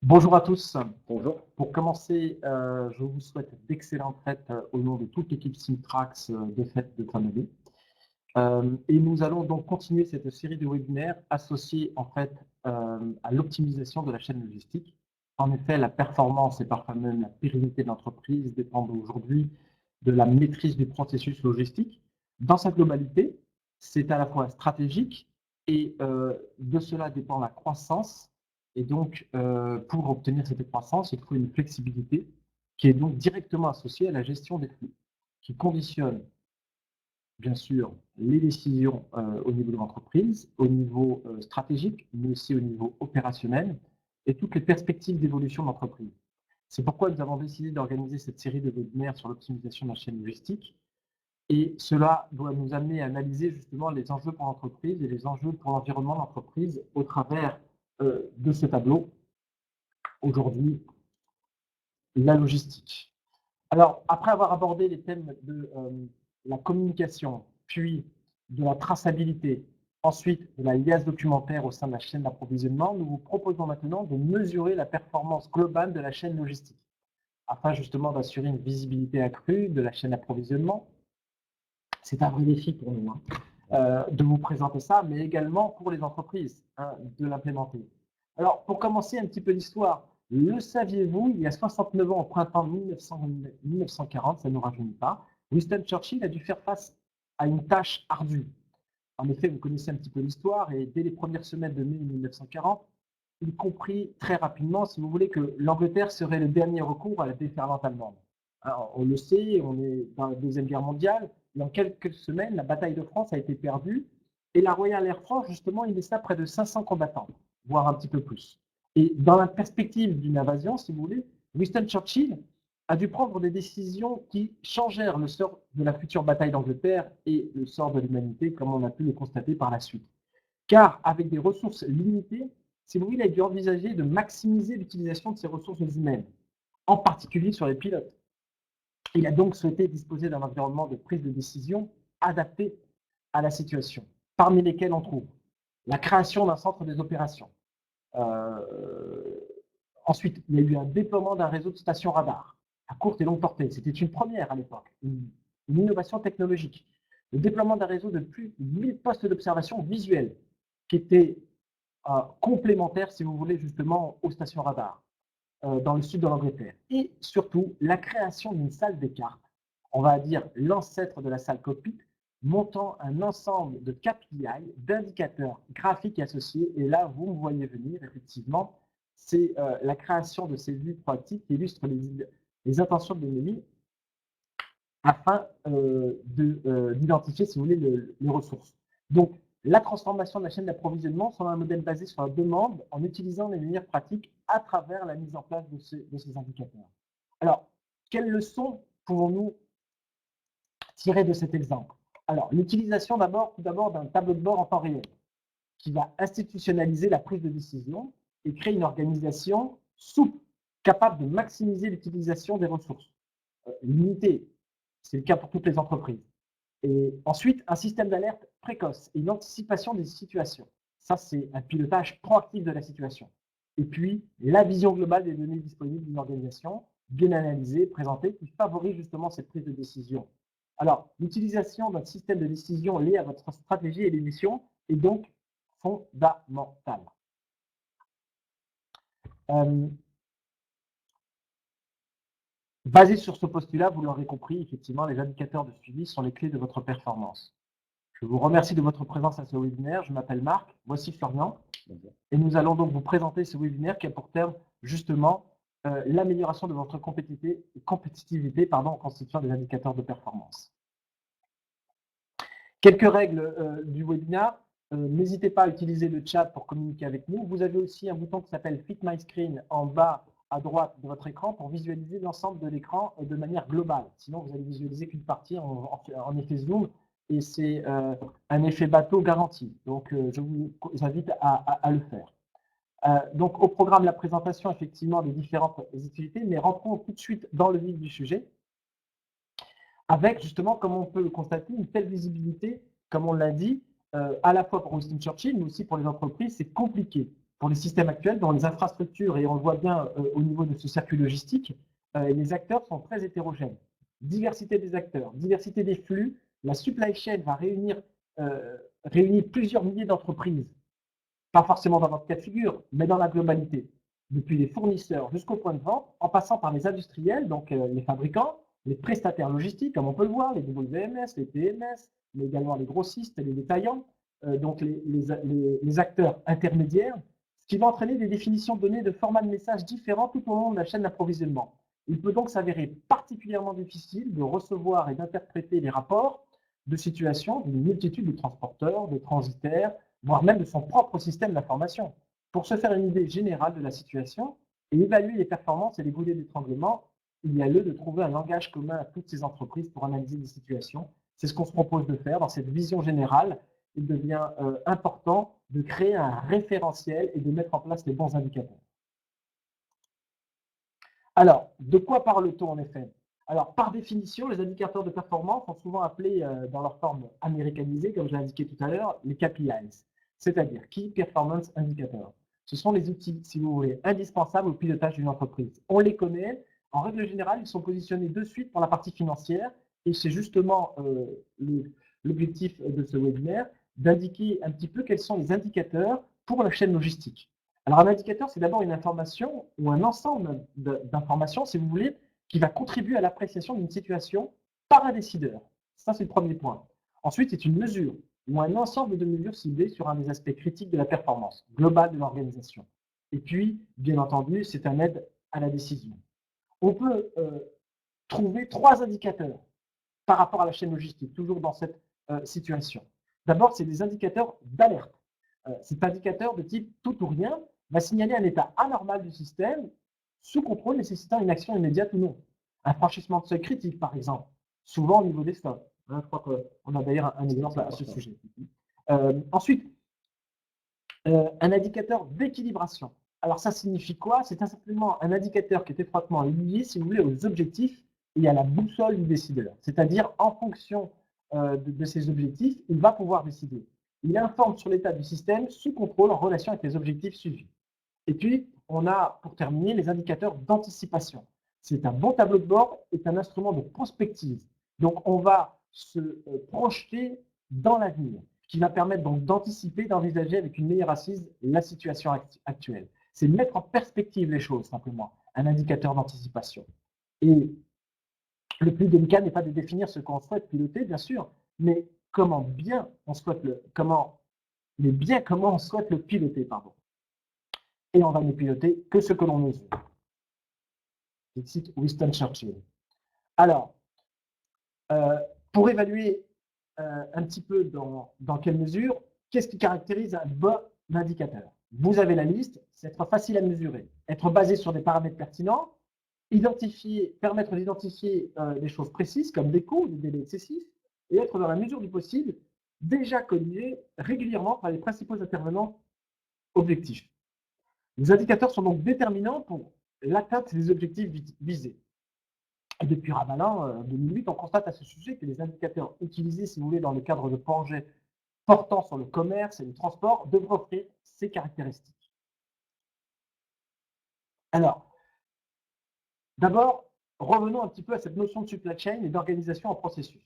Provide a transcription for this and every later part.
Bonjour à tous. Bonjour. Pour commencer, je vous souhaite d'excellentes fêtes au nom de toute l'équipe Simtrax de fêtes de fin d'année. Et nous allons donc continuer cette série de webinaires associés en fait à l'optimisation de la chaîne logistique. En effet, la performance et parfois même la pérennité de l'entreprise dépendent aujourd'hui de la maîtrise du processus logistique. Dans sa globalité, c'est à la fois stratégique et de cela dépend la croissance. Et donc, pour obtenir cette croissance, il faut une flexibilité qui est donc directement associée à la gestion des flux, qui conditionne bien sûr les décisions au niveau de l'entreprise, au niveau stratégique, mais aussi au niveau opérationnel et toutes les perspectives d'évolution de l'entreprise. C'est pourquoi nous avons décidé d'organiser cette série de webinaires sur l'optimisation de la chaîne logistique. Et cela doit nous amener à analyser justement les enjeux pour l'entreprise et les enjeux pour l'environnement de l'entreprise au travers de ce tableau. Aujourd'hui, la logistique. Alors, après avoir abordé les thèmes de la communication, puis de la traçabilité, ensuite de la liasse documentaire au sein de la chaîne d'approvisionnement, nous vous proposons maintenant de mesurer la performance globale de la chaîne logistique, afin justement d'assurer une visibilité accrue de la chaîne d'approvisionnement. C'est un vrai défi pour nous de vous présenter ça, mais également pour les entreprises, de l'implémenter. Alors, pour commencer un petit peu l'histoire, le saviez-vous, il y a 69 ans, au printemps 1940, ça ne nous rajeunit pas, Winston Churchill a dû faire face à une tâche ardue. En effet, vous connaissez un petit peu l'histoire, et dès les premières semaines de mai 1940, il comprit très rapidement, si vous voulez, que l'Angleterre serait le dernier recours à la déferlante allemande. Alors, on le sait, on est dans la Deuxième Guerre mondiale, et en quelques semaines, la bataille de France a été perdue, et la Royal Air Force, justement, il laissa près de 500 combattants, voire un petit peu plus. Et dans la perspective d'une invasion, si vous voulez, Winston Churchill a dû prendre des décisions qui changèrent le sort de la future bataille d'Angleterre et le sort de l'humanité, comme on a pu le constater par la suite. Car avec des ressources limitées, si vous voulez, il a dû envisager de maximiser l'utilisation de ces ressources humaines, en particulier sur les pilotes. Il a donc souhaité disposer d'un environnement de prise de décision adapté à la situation, parmi lesquels on trouve la création d'un centre des opérations. Ensuite, il y a eu un déploiement d'un réseau de stations radar à courte et longue portée. C'était une première à l'époque, une innovation technologique. Le déploiement d'un réseau de plus de 1000 postes d'observation visuelle qui étaient complémentaires, si vous voulez, justement aux stations radar dans le sud de l'Angleterre. Et surtout, la création d'une salle des cartes, on va dire l'ancêtre de la salle cockpit, montant un ensemble de KPI, d'indicateurs graphiques associés. Et là, vous me voyez venir, effectivement, c'est la création de ces vues proactives qui illustrent les intentions de l'ennemi afin d'identifier, si vous voulez, les ressources. Donc, la transformation de la chaîne d'approvisionnement selon un modèle basé sur la demande en utilisant les meilleures pratiques à travers la mise en place de ces indicateurs. Alors, quelles leçons pouvons-nous tirer de cet exemple? Alors, l'utilisation tout d'abord d'un tableau de bord en temps réel qui va institutionnaliser la prise de décision et créer une organisation souple, capable de maximiser l'utilisation des ressources limitées. C'est le cas pour toutes les entreprises. Et ensuite, un système d'alerte précoce et une anticipation des situations. Ça, c'est un pilotage proactif de la situation. Et puis, la vision globale des données disponibles d'une organisation, bien analysée, présentée, qui favorise justement cette prise de décision. Alors, l'utilisation d'un système de décision lié à votre stratégie et les missions est donc fondamentale. Basé sur ce postulat, vous l'aurez compris, effectivement, les indicateurs de suivi sont les clés de votre performance. Je vous remercie de votre présence à ce webinaire. Je m'appelle Marc, voici Florian. Et nous allons donc vous présenter ce webinaire qui a pour terme justement l'amélioration de votre compétitivité en constituant des indicateurs de performance. Quelques règles du webinaire. N'hésitez pas à utiliser le chat pour communiquer avec nous. Vous avez aussi un bouton qui s'appelle Fit My Screen en bas à droite de votre écran pour visualiser l'ensemble de l'écran de manière globale. Sinon, vous allez visualiser qu'une partie en effet zoom et c'est un effet bateau garanti. Donc, je vous invite à le faire. Donc, au programme, la présentation effectivement des différentes utilités, mais rentrons tout de suite dans le vif du sujet avec justement, comme on peut le constater, une telle visibilité, comme on l'a dit, à la fois pour Winston Churchill, mais aussi pour les entreprises, c'est compliqué pour les systèmes actuels, dans les infrastructures, et on le voit bien au niveau de ce circuit logistique, les acteurs sont très hétérogènes. Diversité des acteurs, diversité des flux. La supply chain va réunir plusieurs milliers d'entreprises, pas forcément dans votre cas de figure, mais dans la globalité, depuis les fournisseurs jusqu'au point de vente, en passant par les industriels, donc les fabricants, les prestataires logistiques, comme on peut le voir, les WMS, les TMS, mais également les grossistes et les détaillants, donc les acteurs intermédiaires, ce qui va entraîner des définitions de données de formats de messages différents tout au long de la chaîne d'approvisionnement. Il peut donc s'avérer particulièrement difficile de recevoir et d'interpréter les rapports de situation d'une multitude de transporteurs, de transitaires, voire même de son propre système d'information, pour se faire une idée générale de la situation et évaluer les performances et les goulets d'étranglement. Il y a lieu de trouver un langage commun à toutes ces entreprises pour analyser des situations. C'est ce qu'on se propose de faire dans cette vision générale. Il devient important de créer un référentiel et de mettre en place les bons indicateurs. Alors, de quoi parle-t-on en effet? Alors, par définition, les indicateurs de performance sont souvent appelés dans leur forme américanisée, comme je l'ai indiqué tout à l'heure, les KPIs, c'est-à-dire Key Performance Indicators. Ce sont les outils, si vous voulez, indispensables au pilotage d'une entreprise. On les connaît. En règle générale, ils sont positionnés de suite pour la partie financière, et c'est justement l'objectif de ce webinaire, d'indiquer un petit peu quels sont les indicateurs pour la chaîne logistique. Alors, un indicateur, c'est d'abord une information ou un ensemble d'informations, si vous voulez, qui va contribuer à l'appréciation d'une situation par un décideur. Ça, c'est le premier point. Ensuite, c'est une mesure ou un ensemble de mesures ciblées sur un des aspects critiques de la performance globale de l'organisation. Et puis, bien entendu, c'est un aide à la décision. On peut trouver 3 indicateurs par rapport à la chaîne logistique, toujours dans cette situation. D'abord, c'est des indicateurs d'alerte. Cet indicateur de type tout ou rien va signaler un état anormal du système sous contrôle nécessitant une action immédiate ou non. Un franchissement de seuil critique, par exemple, souvent au niveau des stocks. Je crois qu'on a d'ailleurs un exemple à ce sujet. Ensuite, un indicateur d'équilibration. Alors ça signifie quoi? C'est simplement un indicateur qui est étroitement lié, si vous voulez, aux objectifs et à la boussole du décideur. C'est-à-dire, en fonction de ces objectifs, il va pouvoir décider. Il informe sur l'état du système sous contrôle en relation avec les objectifs suivis. Et puis, on a, pour terminer, les indicateurs d'anticipation. C'est un bon tableau de bord, est un instrument de prospective. Donc, on va se projeter dans l'avenir, qui va permettre donc d'anticiper, d'envisager avec une meilleure assise la situation actuelle. C'est mettre en perspective les choses, simplement, un indicateur d'anticipation. Et le plus délicat n'est pas de définir ce qu'on souhaite piloter, bien sûr, mais comment on souhaite le piloter, pardon. Et on va ne piloter que ce que l'on mesure. Je cite Winston Churchill. Alors, pour évaluer un petit peu dans quelle mesure, qu'est-ce qui caractérise un bon indicateur? Vous avez la liste, c'est être facile à mesurer, être basé sur des paramètres pertinents, permettre d'identifier des choses précises comme des coûts, des délais excessifs, et être dans la mesure du possible déjà corrigé régulièrement par les principaux intervenants objectifs. Les indicateurs sont donc déterminants pour l'atteinte des objectifs visés. Et depuis Ramalan, en 2008, on constate à ce sujet que les indicateurs utilisés, si vous voulez, dans le cadre de projets portant sur le commerce et le transport devraient offrir ces caractéristiques. Alors, d'abord, revenons un petit peu à cette notion de supply chain et d'organisation en processus.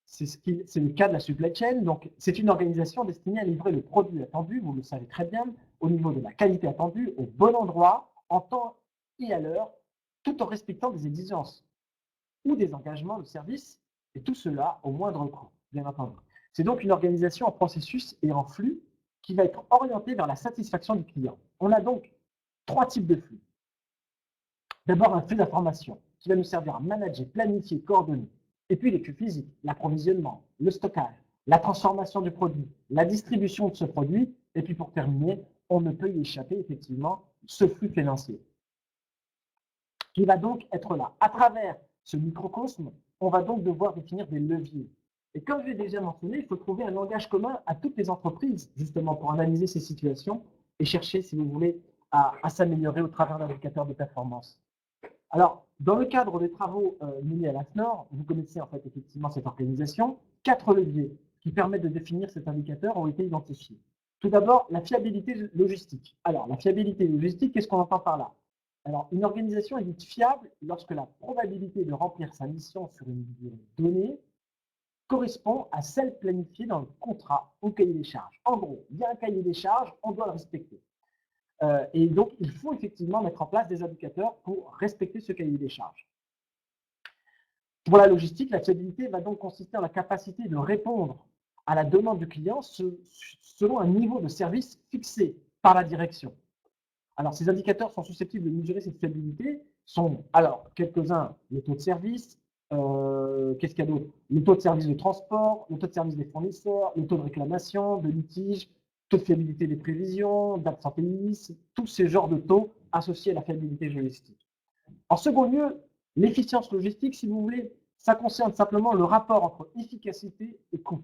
C'est le cas de la supply chain. Donc, c'est une organisation destinée à livrer le produit attendu, vous le savez très bien, au niveau de la qualité attendue, au bon endroit, en temps et à l'heure, tout en respectant des exigences ou des engagements de service, et tout cela au moindre coût, bien entendu. C'est donc une organisation en processus et en flux qui va être orientée vers la satisfaction du client. On a donc 3 types de flux. D'abord, un flux d'information qui va nous servir à manager, planifier, coordonner. Et puis les flux physiques, l'approvisionnement, le stockage, la transformation du produit, la distribution de ce produit. Et puis pour terminer, on ne peut y échapper effectivement, ce flux financier qui va donc être là. À travers ce microcosme, on va donc devoir définir des leviers. Et comme je l'ai déjà mentionné, il faut trouver un langage commun à toutes les entreprises, justement, pour analyser ces situations et chercher, si vous voulez, à s'améliorer au travers d'indicateurs de performance. Alors, dans le cadre des travaux menés à l'AFNOR, vous connaissez en fait effectivement cette organisation, 4 leviers qui permettent de définir cet indicateur ont été identifiés. Tout d'abord, la fiabilité logistique. Alors, la fiabilité logistique, qu'est-ce qu'on entend par là? Alors, une organisation est dite fiable lorsque la probabilité de remplir sa mission sur une durée donnée correspond à celle planifiée dans le contrat ou cahier des charges. En gros, il y a un cahier des charges, on doit le respecter. Et donc, il faut effectivement mettre en place des indicateurs pour respecter ce cahier des charges. Pour la logistique, la fiabilité va donc consister en la capacité de répondre à la demande du client selon un niveau de service fixé par la direction. Alors, ces indicateurs sont susceptibles de mesurer cette fiabilité, sont alors quelques-uns, le taux de service, qu'est-ce qu'il y a d'autre? Le taux de service de transport, le taux de service des fournisseurs, le taux de réclamation, de litige, taux de fiabilité des prévisions, d'absentéisme, tous ces genres de taux associés à la fiabilité logistique. En second lieu, l'efficience logistique, si vous voulez, ça concerne simplement le rapport entre efficacité et coût.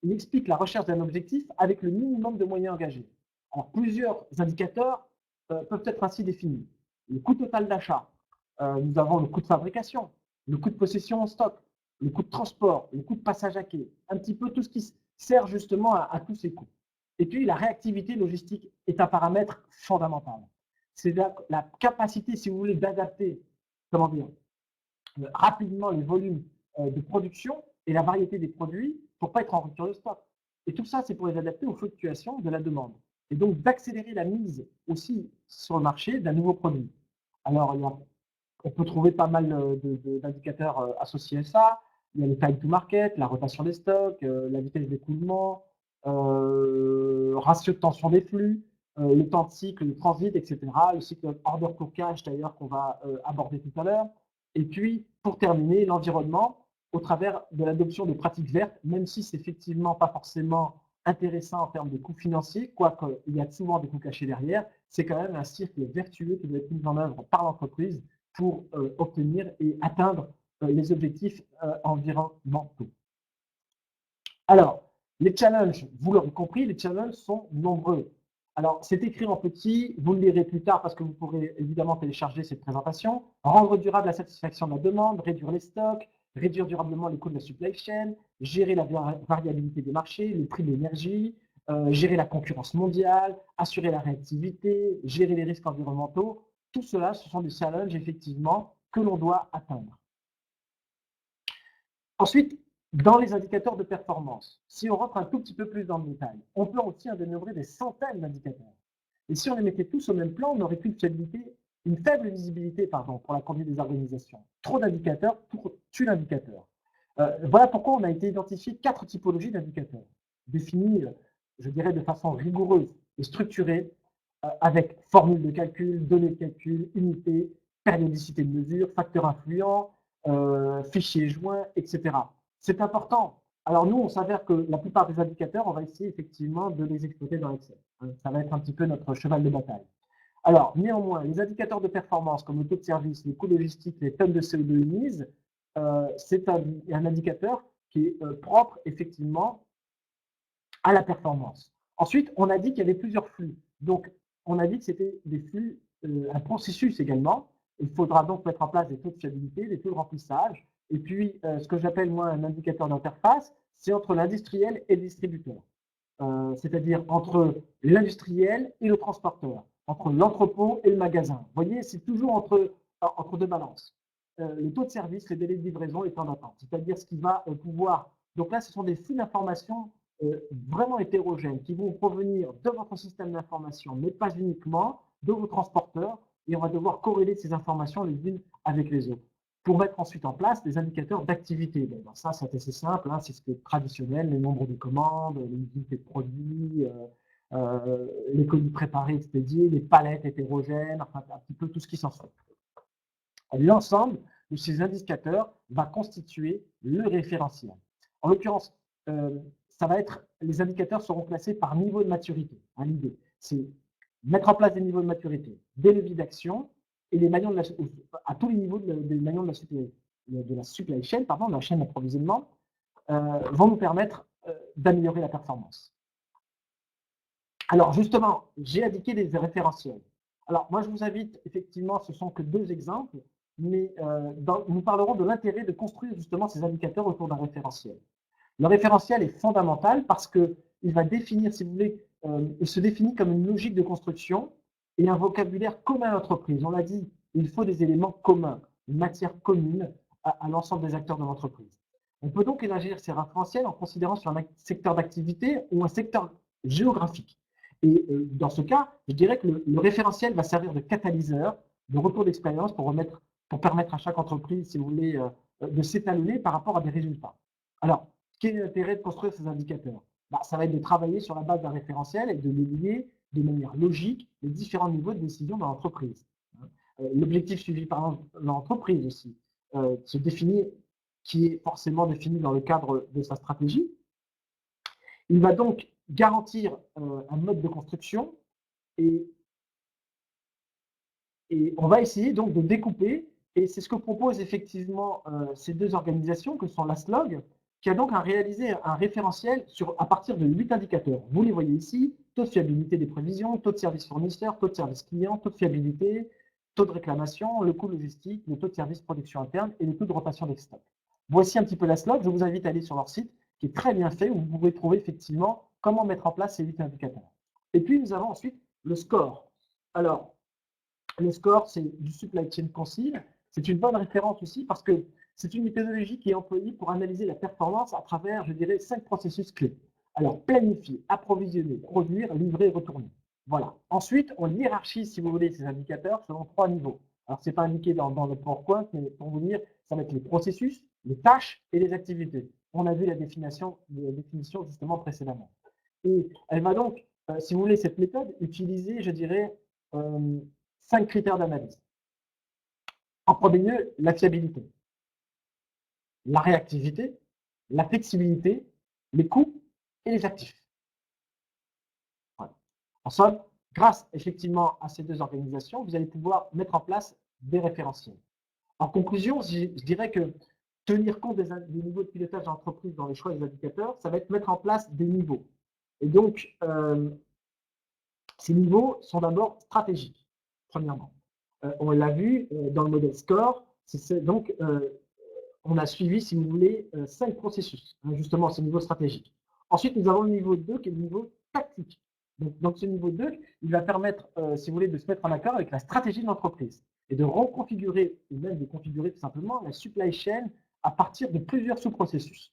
Il explique la recherche d'un objectif avec le minimum de moyens engagés. Alors, plusieurs indicateurs peuvent être ainsi définis. Le coût total d'achat, nous avons le coût de fabrication, le coût de possession en stock, le coût de transport, le coût de passage à quai, un petit peu tout ce qui sert justement à tous ces coûts. Et puis, la réactivité logistique est un paramètre fondamental. C'est la capacité, si vous voulez, d'adapter, comment dire, rapidement les volumes de production et la variété des produits pour ne pas être en rupture de stock. Et tout ça, c'est pour les adapter aux fluctuations de la demande. Et donc, d'accélérer la mise aussi sur le marché d'un nouveau produit. Alors, on peut trouver pas mal d'indicateurs associés à ça. Il y a le time to market, la rotation des stocks, la vitesse d'écoulement, ratio de tension des flux, le temps de cycle, le transit, etc. Le cycle order to cash, d'ailleurs, qu'on va aborder tout à l'heure. Et puis, pour terminer, l'environnement au travers de l'adoption de pratiques vertes, même si c'est effectivement pas forcément intéressant en termes de coûts financiers, quoique il y a souvent des coûts cachés derrière, c'est quand même un cercle vertueux qui doit être mis en œuvre par l'entreprise pour obtenir et atteindre les objectifs environnementaux. Alors, les challenges, vous l'aurez compris, les challenges sont nombreux. Alors, c'est écrit en petit, vous le lirez plus tard parce que vous pourrez évidemment télécharger cette présentation. Rendre durable la satisfaction de la demande, réduire les stocks, réduire durablement les coûts de la supply chain, gérer la variabilité des marchés, le prix de l'énergie, gérer la concurrence mondiale, assurer la réactivité, gérer les risques environnementaux. Tout cela, ce sont des challenges effectivement que l'on doit atteindre. Ensuite, dans les indicateurs de performance, si on rentre un tout petit peu plus dans le détail, on peut aussi en dénombrer des centaines d'indicateurs. Et si on les mettait tous au même plan, on n'aurait qu'une faible visibilité pour la conduite des organisations. Trop d'indicateurs tue l'indicateur. Voilà pourquoi on a été identifié 4 typologies d'indicateurs, définies, je dirais, de façon rigoureuse et structurée, avec formule de calcul, données de calcul, unités, périodicité de mesure, facteurs influents, fichiers joints, etc. C'est important. Alors nous, on s'avère que la plupart des indicateurs, on va essayer effectivement de les exploiter dans Excel. Ça va être un petit peu notre cheval de bataille. Alors, néanmoins, les indicateurs de performance, comme le taux de service, les coûts logistiques, les tonnes de CO2 émises, c'est un indicateur qui est propre, effectivement, à la performance. Ensuite, on a dit qu'il y avait plusieurs flux. Donc, on a dit que c'était des flux, un processus également. Il faudra donc mettre en place des taux de fiabilité, des taux de remplissage. Et puis, ce que j'appelle, moi, un indicateur d'interface, c'est entre l'industriel et le distributeur. C'est-à-dire entre l'industriel et le transporteur, entre l'entrepôt et le magasin. Vous voyez, c'est toujours entre deux balances. Le taux de service, les délais de livraison, les temps d'attente. C'est-à-dire ce qui va pouvoir… Donc là, ce sont des flux d'informations vraiment hétérogènes qui vont provenir de votre système d'information, mais pas uniquement de vos transporteurs, et on va devoir corréler ces informations les unes avec les autres pour mettre ensuite en place des indicateurs d'activité. Bon, ça, c'est assez simple, hein, c'est ce qui est traditionnel, le nombre de commandes, les unités de produits, les colis préparés, expédiés, les palettes hétérogènes, enfin un petit peu tout ce qui s'en suit. L'ensemble de ces indicateurs va constituer le référentiel. En l'occurrence, ça va être, les indicateurs seront classés par niveau de maturité. Hein, l'idée, c'est mettre en place des niveaux de maturité, des leviers d'action et les maillons à tous les niveaux des maillons de la supply chain, pardon, de la chaîne d'approvisionnement, vont nous permettre d'améliorer la performance. Alors justement, j'ai indiqué des référentiels. Alors moi, je vous invite, effectivement, ce ne sont que 2 exemples, mais nous parlerons de l'intérêt de construire justement ces indicateurs autour d'un référentiel. Le référentiel est fondamental parce qu'il va définir, si vous voulez, il se définit comme une logique de construction et un vocabulaire commun à l'entreprise. On l'a dit, il faut des éléments communs, une matière commune à l'ensemble des acteurs de l'entreprise. On peut donc élargir ces référentiels en considérant sur un secteur d'activité ou un secteur géographique. Et dans ce cas, je dirais que le référentiel va servir de catalyseur, de retour d'expérience pour permettre à chaque entreprise, si vous voulez, de s'étalonner par rapport à des résultats. Alors, quel est l'intérêt de construire ces indicateurs? Ça va être de travailler sur la base d'un référentiel et de les lier de manière logique les différents niveaux de décision dans l'entreprise. L'objectif suivi par l'entreprise aussi se définit, qui est forcément défini dans le cadre de sa stratégie. Il va donc garantir un mode de construction et on va essayer donc de découper, et c'est ce que proposent effectivement ces deux organisations que sont l'ASLOG, qui a donc réalisé un référentiel à partir de 8 indicateurs. Vous les voyez ici: taux de fiabilité des prévisions, taux de service fournisseur, taux de service client, taux de fiabilité, taux de réclamation, le coût logistique, le taux de service production interne et le coût de rotation des stocks. Voici un petit peu l'ASLOG. Je vous invite à aller sur leur site, qui est très bien fait, où vous pouvez trouver effectivement comment mettre en place ces 8 indicateurs. Et puis nous avons ensuite le score. Alors, le score, c'est du supply chain concile. C'est une bonne référence aussi parce que c'est une méthodologie qui est employée pour analyser la performance à travers, je dirais, 5 processus clés. Alors, planifier, approvisionner, produire, livrer, retourner. Voilà. Ensuite, on hiérarchise, si vous voulez, ces indicateurs selon 3 niveaux. Alors, ce n'est pas indiqué dans le PowerPoint, mais pour vous dire, ça va être les processus, les tâches et les activités. On a vu la définition justement précédemment. Et elle va donc, si vous voulez, cette méthode, utiliser, je dirais, 5 critères d'analyse. En premier lieu, la fiabilité, la réactivité, la flexibilité, les coûts et les actifs. Voilà. En somme, grâce effectivement à ces deux organisations, vous allez pouvoir mettre en place des référentiels. En conclusion, je dirais que tenir compte des niveaux de pilotage d'entreprise dans les choix des indicateurs, ça va être mettre en place des niveaux. Et donc, ces niveaux sont d'abord stratégiques, premièrement. On l'a vu dans le modèle SCORE, donc on a suivi, si vous voulez, 5 processus, justement, ce niveau stratégique. Ensuite, nous avons le niveau 2 qui est le niveau tactique. Donc ce niveau 2, il va permettre, si vous voulez, de se mettre en accord avec la stratégie de l'entreprise et de reconfigurer, ou même de configurer tout simplement la supply chain à partir de plusieurs sous-processus.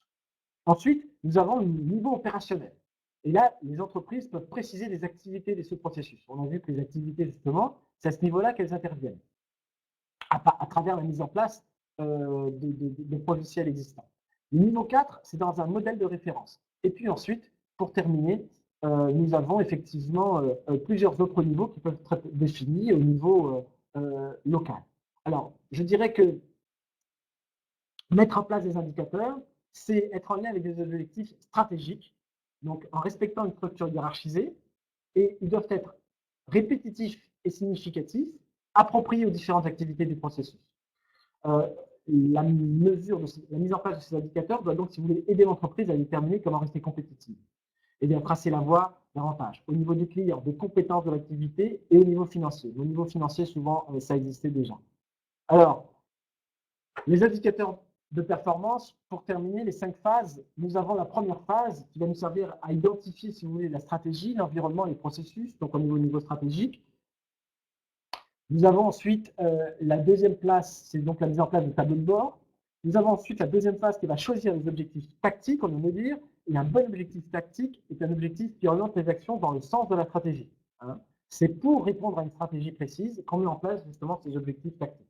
Ensuite, nous avons le niveau opérationnel. Et là, les entreprises peuvent préciser les activités des sous-processus. On a vu que les activités, justement, c'est à ce niveau-là qu'elles interviennent, à travers la mise en place de logiciels existants. Le niveau 4, c'est dans un modèle de référence. Et puis ensuite, pour terminer, nous avons effectivement plusieurs autres niveaux qui peuvent être définis au niveau local. Alors, je dirais que mettre en place des indicateurs, c'est être en lien avec des objectifs stratégiques, donc en respectant une structure hiérarchisée, et ils doivent être répétitifs et significatifs, appropriés aux différentes activités du processus. La mise en place de ces indicateurs doit donc, si vous voulez, aider l'entreprise à déterminer comment rester compétitive et bien tracer la voie davantage au niveau du client, des compétences de l'activité et au niveau financier. Au niveau financier, souvent, ça existait déjà. Alors, les indicateurs de performance, pour terminer les 5 phases, nous avons la première phase qui va nous servir à identifier, si vous voulez, la stratégie, l'environnement, les processus, donc au niveau stratégique. Nous avons ensuite la deuxième place, c'est donc la mise en place de tableau de bord. Nous avons ensuite la deuxième phase qui va choisir les objectifs tactiques, on vient de dire, et un bon objectif tactique est un objectif qui oriente les actions dans le sens de la stratégie. C'est pour répondre à une stratégie précise qu'on met en place justement ces objectifs tactiques.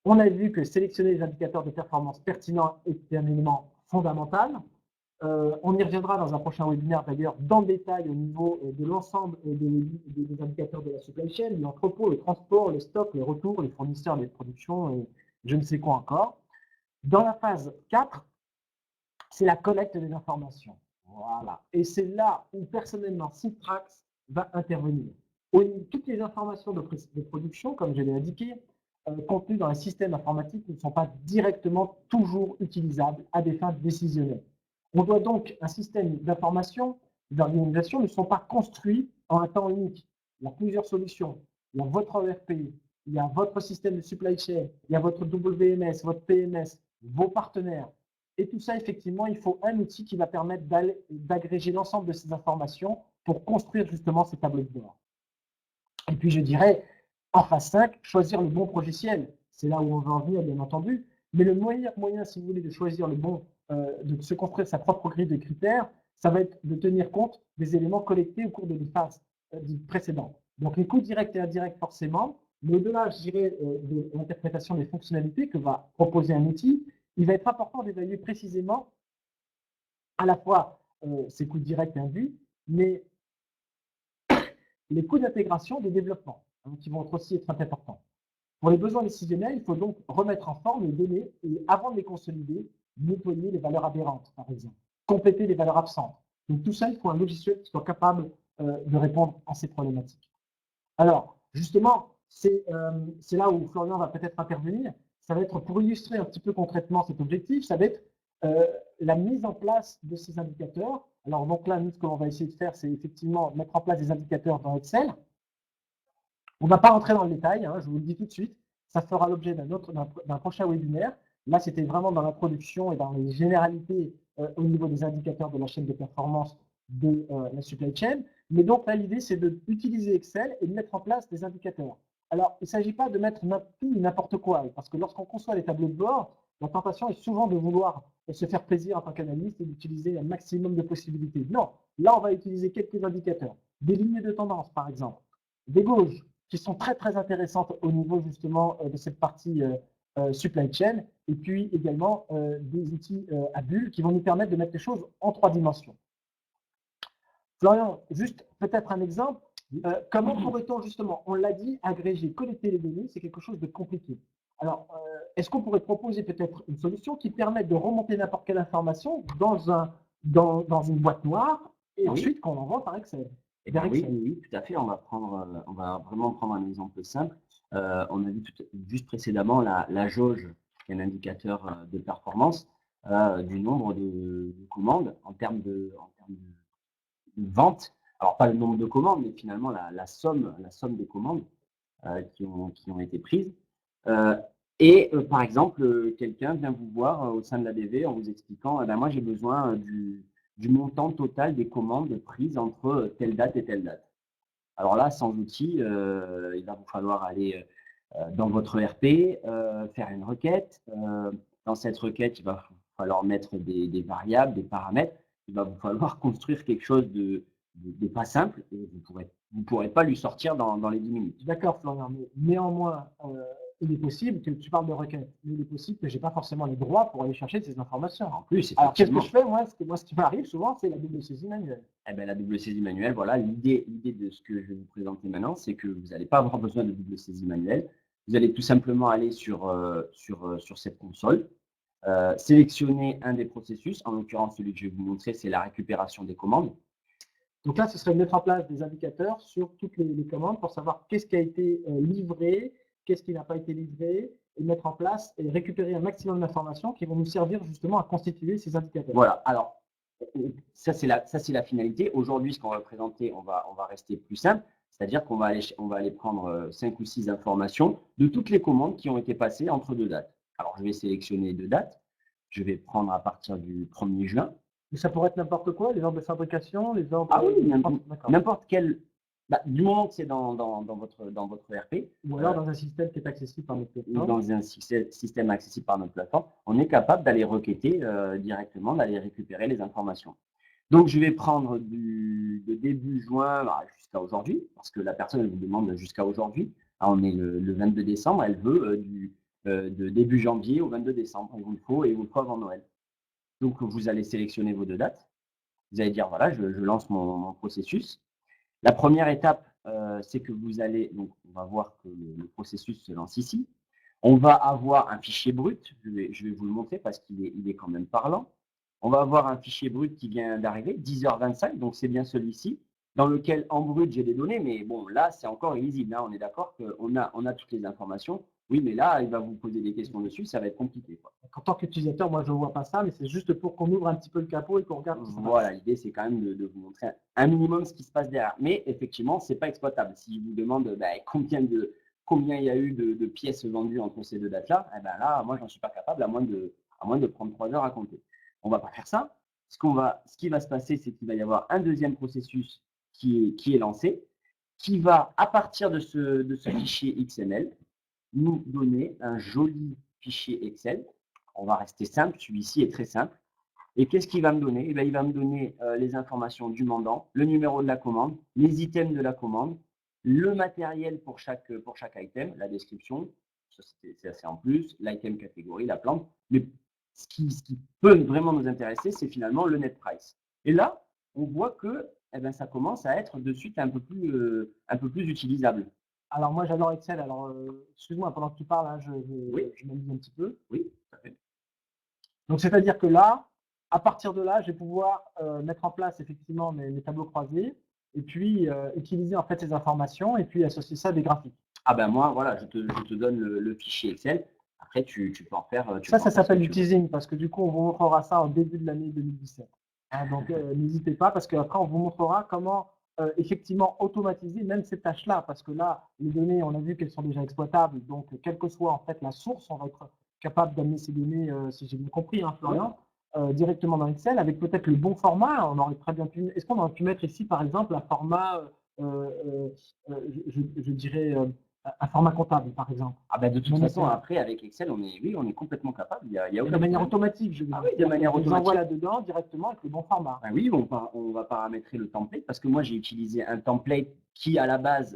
On a vu que sélectionner les indicateurs de performance pertinents est un élément fondamental. On y reviendra dans un prochain webinaire d'ailleurs dans le détail au niveau de l'ensemble des indicateurs de la supply chain, l'entrepôt, le transport, le stock, les retours, les fournisseurs, les productions, et je ne sais quoi encore. Dans la phase 4, c'est la collecte des informations. Voilà. Et c'est là où personnellement Syntrax va intervenir. Toutes les informations de production, comme je l'ai indiqué, contenues dans les systèmes informatiques ne sont pas directement toujours utilisables à des fins décisionnelles. On doit donc, un système d'information, d'organisation ne sont pas construits en un temps unique. Il y a plusieurs solutions. Il y a votre ERP, il y a votre système de supply chain, il y a votre WMS, votre PMS, vos partenaires. Et tout ça, effectivement, il faut un outil qui va permettre d'agréger l'ensemble de ces informations pour construire justement ces tableaux de bord. Et puis, je dirais, en phase 5, choisir le bon logiciel. C'est là où on veut en venir, bien entendu. Mais le meilleur moyen, si vous voulez, de choisir le bon, de se construire sa propre grille de critères, ça va être de tenir compte des éléments collectés au cours de phases précédentes. Donc, les coûts directs et indirects, forcément, mais au-delà, je dirais, de l'interprétation des fonctionnalités que va proposer un outil, il va être important d'évaluer précisément à la fois ces coûts directs et induits, mais les coûts d'intégration de développement, qui vont aussi être importants. Pour les besoins décisionnels, il faut donc remettre en forme les données et, avant de les consolider, nettoyer les valeurs aberrantes, par exemple, compléter les valeurs absentes. Donc tout ça, il faut un logiciel qui soit capable de répondre à ces problématiques. Alors, justement, c'est là où Florian va peut-être intervenir. Ça va être, pour illustrer un petit peu concrètement cet objectif, ça va être la mise en place de ces indicateurs. Alors, donc là, nous, ce que l'on va essayer de faire, c'est effectivement mettre en place des indicateurs dans Excel. On ne va pas rentrer dans le détail, je vous le dis tout de suite. Ça fera l'objet d'un prochain webinaire. Là, c'était vraiment dans l'introduction et dans les généralités au niveau des indicateurs de la chaîne de performance de la supply chain. Mais donc, là, l'idée, c'est d'utiliser Excel et de mettre en place des indicateurs. Alors, il ne s'agit pas de mettre tout et n'importe quoi, parce que lorsqu'on conçoit les tableaux de bord, la tentation est souvent de vouloir se faire plaisir en tant qu'analyste et d'utiliser un maximum de possibilités. Non, là, on va utiliser quelques indicateurs. Des lignes de tendance, par exemple, des gauges, qui sont très, très intéressantes au niveau justement de cette partie supply chain, et puis également des outils à bulles qui vont nous permettre de mettre les choses en 3 dimensions. Florian, juste peut-être un exemple. Comment pourrait-on justement, on l'a dit, agréger, collecter les données, c'est quelque chose de compliqué. Alors, est-ce qu'on pourrait proposer peut-être une solution qui permette de remonter n'importe quelle information dans une boîte noire et ensuite qu'on envoie par Excel? Oui, tout à fait. On va vraiment prendre un exemple simple. On a vu juste précédemment la jauge, qui est un indicateur de performance du nombre de commandes en termes de vente. Alors, pas le nombre de commandes, mais finalement la somme des commandes qui ont été prises. Par exemple, quelqu'un vient vous voir au sein de la BV en vous expliquant eh ben, moi, j'ai besoin du montant total des commandes prises entre telle date et telle date. Alors là, sans outil, il va vous falloir aller dans votre ERP, faire une requête. Dans cette requête, il va falloir mettre des variables, des paramètres. Il va vous falloir construire quelque chose de pas simple et vous pourrez pas lui sortir dans les 10 minutes. D'accord, Florian, mais néanmoins, il est possible que tu parles de requête, mais il est possible que je n'ai pas forcément les droits pour aller chercher ces informations. En plus, alors qu'est-ce que je fais moi? Ce qui m'arrive souvent, c'est la double saisie manuelle. Eh bien, la double saisie manuelle, voilà, l'idée de ce que je vais vous présenter maintenant, c'est que vous n'allez pas avoir besoin de double saisie manuelle. Vous allez tout simplement aller sur cette console, sélectionner un des processus. En l'occurrence, celui que je vais vous montrer, c'est la récupération des commandes. Donc là, ce serait de mettre en place des indicateurs sur toutes les commandes pour savoir qu'est-ce qui a été livré, qu'est-ce qui n'a pas été livré, et mettre en place et récupérer un maximum d'informations qui vont nous servir justement à constituer ces indicateurs. Voilà, alors ça c'est la finalité. Aujourd'hui, ce qu'on va présenter, on va rester plus simple, c'est-à-dire qu'on va aller prendre 5 ou 6 informations de toutes les commandes qui ont été passées entre 2 dates. Alors, je vais sélectionner 2 dates. Je vais prendre à partir du 1er juin. Et ça pourrait être n'importe quoi, les ordres de fabrication, les ordres… Ah oui, n'importe quel… du moment que c'est dans votre ERP. Ou alors dans un système qui est accessible par notre plateforme. Dans un système accessible par notre plateforme, on est capable d'aller requêter directement, d'aller récupérer les informations. Donc, je vais prendre de début juin jusqu'à aujourd'hui, parce que la personne elle vous demande jusqu'à aujourd'hui. On est le 22 décembre, elle veut de début janvier au 22 décembre. Il vous le faut avant Noël. Donc, vous allez sélectionner vos 2 dates. Vous allez dire, voilà, je lance mon processus. La première étape, c'est que vous allez, donc on va voir que le processus se lance ici. On va avoir un fichier brut, je vais vous le montrer parce qu'il est quand même parlant. On va avoir un fichier brut qui vient d'arriver, 10h25, donc c'est bien celui-ci, dans lequel en brut j'ai des données, mais bon, là c'est encore illisible, on est d'accord qu'on a toutes les informations. Oui, mais là, il va vous poser des questions dessus, ça va être compliqué. En tant qu'utilisateur, moi je ne vois pas ça, mais c'est juste pour qu'on ouvre un petit peu le capot et qu'on regarde. Voilà, l'idée c'est quand même de vous montrer un minimum ce qui se passe derrière. Mais effectivement, ce n'est pas exploitable. S'il vous demande combien il y a eu de pièces vendues entre ces 2 dates-là, eh ben là, moi, j'en suis pas capable, à moins à moins de prendre 3 heures à compter. On ne va pas faire ça. Ce qui va se passer, c'est qu'il va y avoir un deuxième processus qui est lancé, qui va, à partir de ce fichier XML, nous donner un joli fichier Excel. On va rester simple, celui-ci est très simple. Et qu'est-ce qu'il va me donner? Eh bien, il va me donner les informations du mandant, le numéro de la commande, les items de la commande, le matériel pour chaque item, la description, ça c'est assez en plus, l'item catégorie, la plante. Mais ce qui peut vraiment nous intéresser, c'est finalement le net price. Et là, on voit que eh ben, ça commence à être de suite un peu plus utilisable. Alors moi j'adore Excel, alors excuse-moi, pendant que tu parles, hein, Oui, je m'amuse un petit peu. oui, tout à fait. Donc c'est-à-dire que là, à partir de là, je vais pouvoir mettre en place effectivement mes tableaux croisés et puis utiliser en fait ces informations et puis associer ça à des graphiques. Ah ben moi, voilà, je te donne le fichier Excel. Après, tu peux en faire. Ça s'appelle du teasing parce que du coup, on vous montrera ça au début de l'année 2017. Hein, donc, n'hésitez pas parce qu'après, on vous montrera comment effectivement automatiser même ces tâches-là parce que là, les données, on a vu qu'elles sont déjà exploitables. Donc, quelle que soit en fait la source, on va être capable d'amener ces données, si j'ai bien compris, hein, Florian, directement dans Excel avec peut-être le bon format. On aurait très bien pu. Est-ce qu'on aurait pu mettre ici, par exemple, un format, je dirais, un format comptable, par exemple? Ah ben de toute façon, après, avec Excel, on est complètement capable. Il y a de manière automatique, je veux dire. Ah oui, de manière on automatique. envoie là-dedans directement avec le bon format. Ben oui, on va paramétrer le template parce que moi, j'ai utilisé un template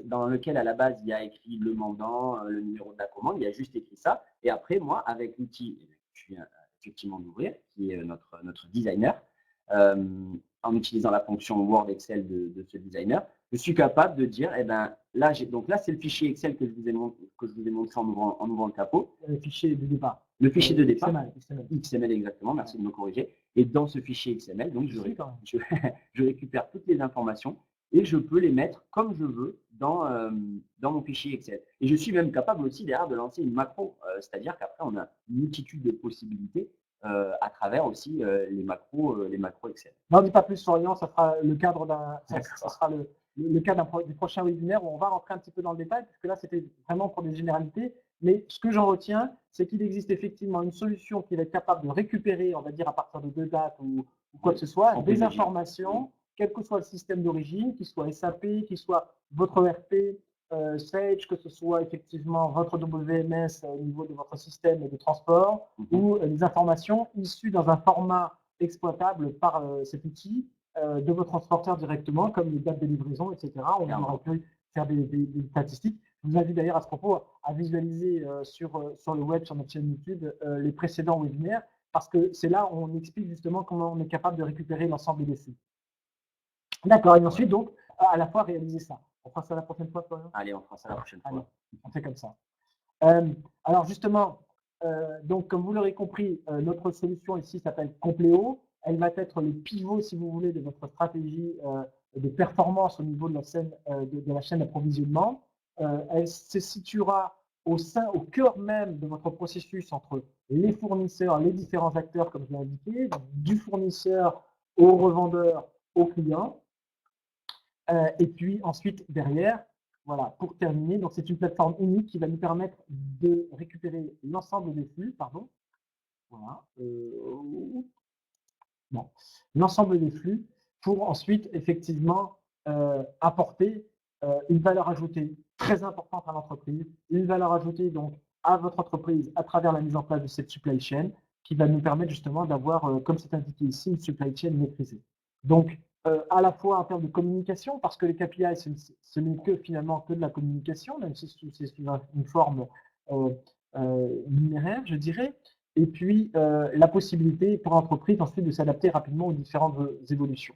dans lequel, à la base, il y a écrit le mandant, le numéro de la commande, il y a juste écrit ça. Et après, moi, avec l'outil que je viens effectivement d'ouvrir, qui est notre designer, en utilisant la fonction Word Excel de ce designer, je suis capable de dire, eh ben, là, c'est le fichier Excel que je vous ai montré en ouvrant le capot. Le fichier de départ. Le fichier de départ. XML. XML exactement, merci de me corriger. Et dans ce fichier XML, donc je récupère toutes les informations et je peux les mettre comme je veux dans mon fichier Excel. Et je suis même capable aussi derrière de lancer une macro, c'est-à-dire qu'après on a une multitude de possibilités à travers aussi les macros Excel. N'en dis pas plus, Florian, ça sera le cadre le cadre du prochain webinaire où on va rentrer un petit peu dans le détail, puisque là c'était vraiment pour des généralités. Mais ce que j'en retiens, c'est qu'il existe effectivement une solution qui va être capable de récupérer, on va dire à partir de 2 dates ou quoi que ce soit, des informations, quel que soit le système d'origine, qu'il soit SAP, qu'il soit votre ERP, Sage, que ce soit effectivement votre WMS au niveau de votre système de transport, ou des informations issues dans un format exploitable par cet outil de vos transporteurs directement, comme les dates de livraison, etc. On aurait pu faire des statistiques. Je vous invite d'ailleurs à ce propos à visualiser sur le web, sur notre chaîne YouTube, les précédents webinaires, parce que c'est là où on explique justement comment on est capable de récupérer l'ensemble des flux. D'accord, et ensuite, donc, à la fois réaliser ça. On fera ça la prochaine fois, Florian? Allez, on fera ça la prochaine fois. Allez, on fait comme ça. Alors justement, donc comme vous l'aurez compris, notre solution ici s'appelle Compléo. Elle va être le pivot, si vous voulez, de votre stratégie de performance au niveau de la chaîne d'approvisionnement. Elle se situera au cœur même de votre processus entre les fournisseurs, les différents acteurs, comme je l'ai indiqué, donc du fournisseur au revendeur, au client. Et puis ensuite, derrière, voilà, pour terminer, donc c'est une plateforme unique qui va nous permettre de récupérer l'ensemble des flux, pardon. Voilà. Bon, l'ensemble des flux pour ensuite effectivement apporter une valeur ajoutée très importante à l'entreprise, une valeur ajoutée donc à votre entreprise à travers la mise en place de cette supply chain qui va nous permettre justement d'avoir, comme c'est indiqué ici, une supply chain maîtrisée. Donc, à la fois en termes de communication, parce que les KPI, ce n'est que finalement que de la communication, même si c'est sous une forme numéraire, je dirais. Et puis, la possibilité pour l'entreprise ensuite de s'adapter rapidement aux différentes évolutions.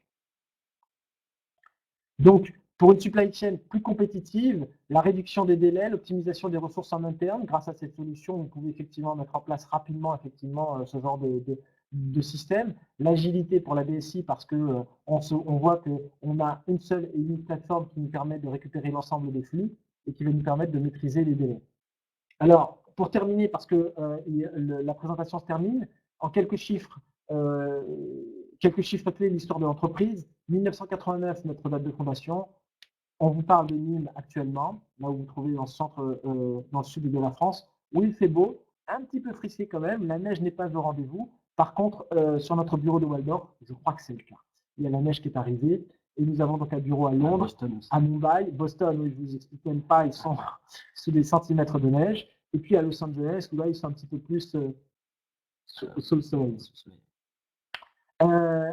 Donc, pour une supply chain plus compétitive, la réduction des délais, l'optimisation des ressources en interne, grâce à cette solution, vous pouvez effectivement mettre en place rapidement ce genre de système. L'agilité pour la DSI, parce qu'on voit qu'on a une seule et unique plateforme qui nous permet de récupérer l'ensemble des flux et qui va nous permettre de maîtriser les délais. Alors, pour terminer, parce que la présentation se termine, en quelques chiffres clés de l'histoire de l'entreprise. 1989, notre date de fondation. On vous parle de Nîmes actuellement, là où vous vous trouvez dans le centre, dans le sud de la France, où il fait beau, un petit peu frisqué quand même. La neige n'est pas au rendez-vous. Par contre, sur notre bureau de Waldorf, je crois que c'est le cas. Il y a la neige qui est arrivée et nous avons donc un bureau à À Londres, Boston aussi. à Mumbai, Boston, où je vous explique même pas, ils sont sous des centimètres de neige. Et puis à Los Angeles, où là, ils sont un petit peu plus sous le soleil. Euh,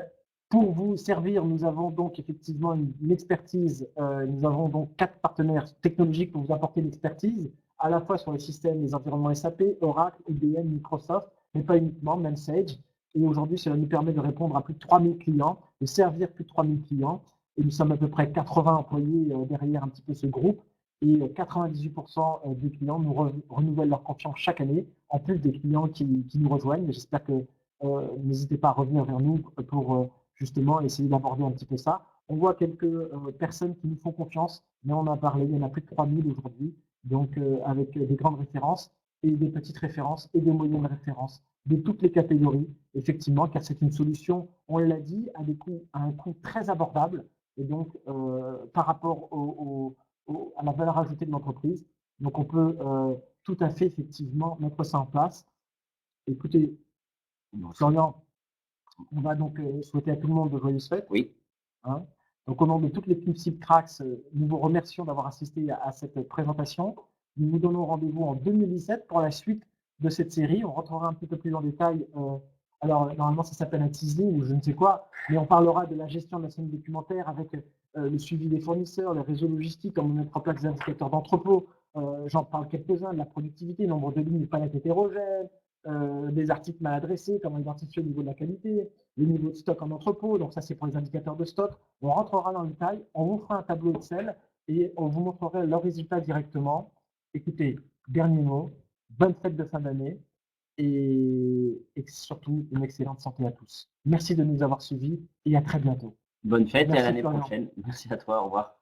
pour vous servir, nous avons donc effectivement une expertise. Nous avons donc 4 partenaires technologiques pour vous apporter l'expertise, à la fois sur les systèmes, les environnements SAP, Oracle, IBM, Microsoft, mais pas uniquement, même Sage. Et aujourd'hui, cela nous permet de répondre à plus de 3000 clients, de servir plus de 3000 clients. Et nous sommes à peu près 80 employés derrière un petit peu ce groupe. Et 98% des clients nous renouvellent leur confiance chaque année, en plus des clients qui nous rejoignent. J'espère que n'hésitez pas à revenir vers nous pour justement essayer d'aborder un petit peu ça. On voit quelques personnes qui nous font confiance, mais on en a parlé, il y en a plus de 3000 aujourd'hui, donc avec des grandes références et des petites références et des moyennes références de toutes les catégories, effectivement, car c'est une solution, on l'a dit, à un coût très abordable, et donc par rapport à la valeur ajoutée de l'entreprise. Donc on peut tout à fait effectivement mettre ça en place. Écoutez, Florian, on va donc souhaiter à tout le monde de joyeuses fêtes. Oui. Hein. Donc, au nom de toute l'équipe Ciptrax, nous vous remercions d'avoir assisté à cette présentation. Nous vous donnons rendez-vous en 2017 pour la suite de cette série. On rentrera un petit peu plus en détail. Alors, normalement, ça s'appelle un teasing ou je ne sais quoi, mais on parlera de la gestion de la chaîne documentaire avec le suivi des fournisseurs, les réseaux logistiques, comment mettre en place des indicateurs d'entrepôt. J'en parle quelques-uns, de la productivité, nombre de lignes, palettes hétérogènes, des articles mal adressés, comment identifier le niveau de la qualité, le niveau de stock en entrepôt. Donc ça, c'est pour les indicateurs de stock. On rentrera dans le détail, on vous fera un tableau Excel et on vous montrera leurs résultats directement. Écoutez, dernier mot, bonne fête de fin d'année et surtout une excellente santé à tous. Merci de nous avoir suivis et à très bientôt. Bonne fête et à Merci, l'année Florian. prochaine. Merci à toi, au revoir.